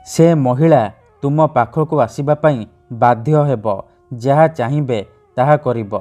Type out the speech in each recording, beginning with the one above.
से महिला तुम पाखकु आसिबा पई बाध्य हेब। जहा चाहिबे ताहा करिब।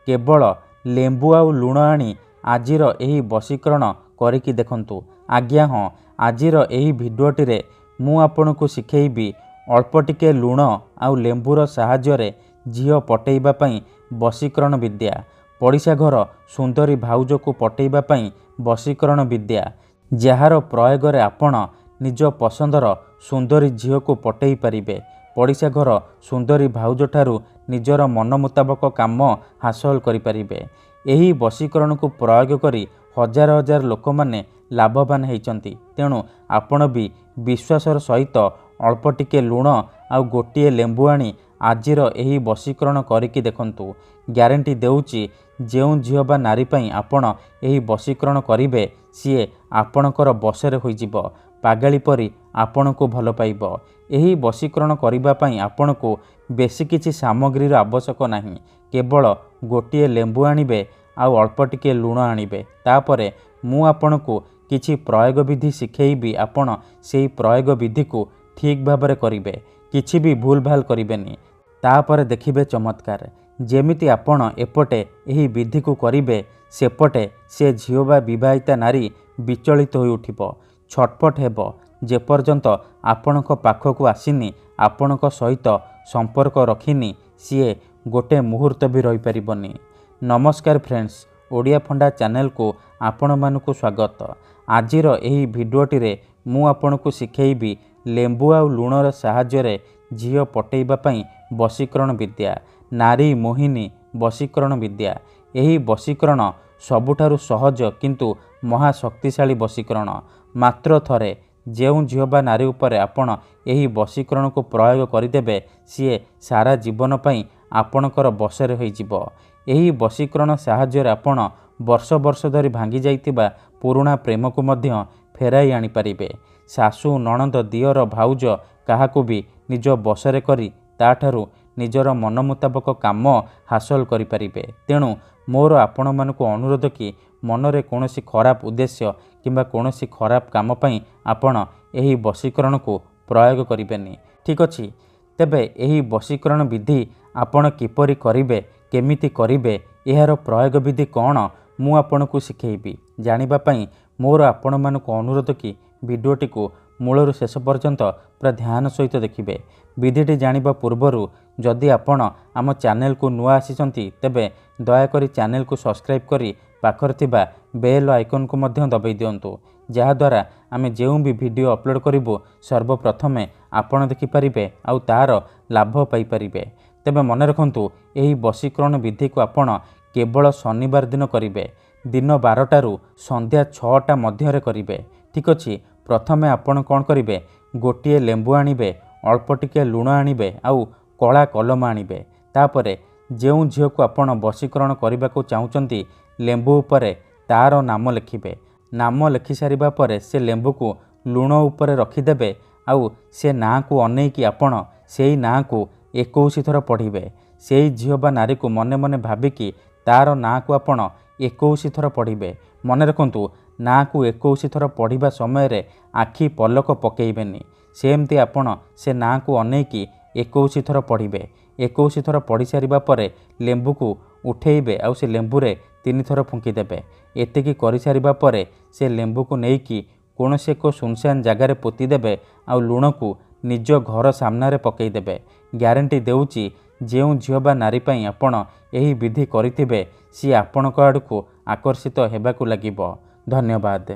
केवल लेंबू आउ लुण आनी आजिर एही वशीकरण करिकी देखंतु। आज्ञा हाँ, आजिर एही भिडियोटी रे मु आपनकु शिखेइबी अल्प टिके लुण आउ लेंबूर साहाय्य झील पटेइबा पई वशीकरण विद्या। पड़िशा घर सुंदरी भाउज को पटेइबा पई वशीकरण विद्या, जार प्रयोग रे आपण निज पसंदर सुंदरी झील को पटेई पारिबे। पड़िशा घर सुंदरी भाउज ठारू निजर मन मुताबक काम हासिल करि पारिबे। एही वशीकरण को प्रयोग करी हजार हजार लोक माने लाभवान होइचंती। तेणु आपण भी विश्वासर सहित अल्प टिके लुण आउ गोटिए लेंबू आनी आजिर एही वशीकरण करिकी देखंतु। ग्यारंटी देउची जेउ झियो बा नारी पई आपण एही वशीकरण करिवे सीए आपणकर बसरे होइजिबो। पागाली परी आपणको भल पाइबो। एही वशीकरण करिबा पई आपणको बेसी किछि सामग्रीर आवश्यक नाही। केवल गोटिए लेंबू आनिबे आउ अल्प टिके लुण आनिबे। तापरे मु आपणको किछि प्रयोग विधि शिखेइबी। आपण सेही प्रयोग विधि को ठीक भाबरे करिवे, किछि भी भूल भाल करिवेनी। तापरे देखिबे चमत्कार। जेमिति आपण एपटे एही विधि को करिवे, सेपटे से झियो बा विवाहिता नारी विचलित होई उठिबो, छटपट हेबो। जेपर्यंत आपणक पाखकु आसिनी, आपणक सहित संपर्क रखिनी, सीए गोटे मुहूर्त भी रही परिबनी। नमस्कार फ्रेंड्स, ओडिया फंडा चैनल को आपण मानकु स्वागत। आजिर एही भिडियोटी रे मु आपणकु शिखेइबी लेंबू आउ लुणर साहाय्य रे झियो पटेइबा पई वशीकरण विद्या, नारी मोहिनी वशीकरण विद्या। एही वशीकरण सबुठारु सहज किंतु महाशक्तिशाली वशीकरण। मात्र थरे जेउ झियो बा नारी उपरे आपण एही वशीकरण को प्रयोग करिदेबे, सीए सारा जीवन पई आपणकर बसरे होइजिबो। एही वशीकरण साहाय्य रे आपण वर्ष वर्ष धरी भांगी जाइतिबा पुराणा प्रेम को मध्य फेराई आनी पारिबे। सासू नणंद दियर भाउज काहाकू भी निज बसरे करी ताठारू निजर मन मुताबक काम हासिल करि पारिबे। तेणु मोर आपण मानकु अनुरोध कि मनरे कोनोसी खराब उद्देश्य किंबा कोनोसी खराब काम पई आपण एही वशीकरण को प्रयोग करिबेनी। ठीक अछि, तेबे एही वशीकरण विधि आपण किपरि करिबे, केमिति करिबे, एहार प्रयोग विधि कौन मु आपनकु शिखेइबी। जानिबा पई मोर आपण मानकु अनुरोध कि भिडियोटी को मूलरू शेष पर्यंत पूरा ध्यान सहित देखिबे। विधिटी जानिबा पूर्वरु जदि आपण आम चैनल को नुआ आसीचंती, तेबे दयाकरी चैनल को सब्सक्राइब करी पाखर थिबा बेल आइकन को मध्य दबाई दियंतु, जहा द्वारा आमे जेउ भी वीडियो अपलोड करिवो सर्वप्रथमे आपण देखि परिबे आउ तार लाभ पाई परिबे। तेबे मन रखंतु एही वशीकरण विधि को आपण केवल शनिवार दिन करिवे। दिन 12टारू संध्या 6टा मध्य करिवे। ठीक अछि, प्रथमे आपण कोन करिवे, गोटिए लेंबू आनिबे, अल्प टिके लुण आनिबे आउ कला कलम आनिबे। तापरे जेउ झियो को आपण वशीकरण करिबा को चाहुचंती, लेंबू उपरे तार नाम लिखिबे। नाम लिखि सारिबा परे से लेंबू को लुण उपरे रखिदेबे आउ से ना को अनेकी आपण सेही ना को 21 थर पढ़िबे। सेही झियो बा नारी को मने मने भाबिकी तार ना को आपण 21 थर पढ़िबे। मन रखंतु ना को 21 थर पढ़िबा समय रे आखि पलक पकेइबेनी। सेमती आपण से ना को अनेकी 21 थर पढ़िबे। 21 थर पढ़ी सारिबा परे लेंबू को उठेइबे आउ से लेंबू रे 3 थर फुंकी देबे। एतिकी करि सारिबा परे से लेंबू को नेइकी कोनोसी एक सुनसान जगार पोती देबे आउ लुण को निज घर सामने पकई देबे। ग्यारंटी देउची जेउ झियो बा नारी पई आपण एही विधि करिथिबे, सी आपणक आडको आकर्षित हेबाकू लागिबो। धन्यवाद।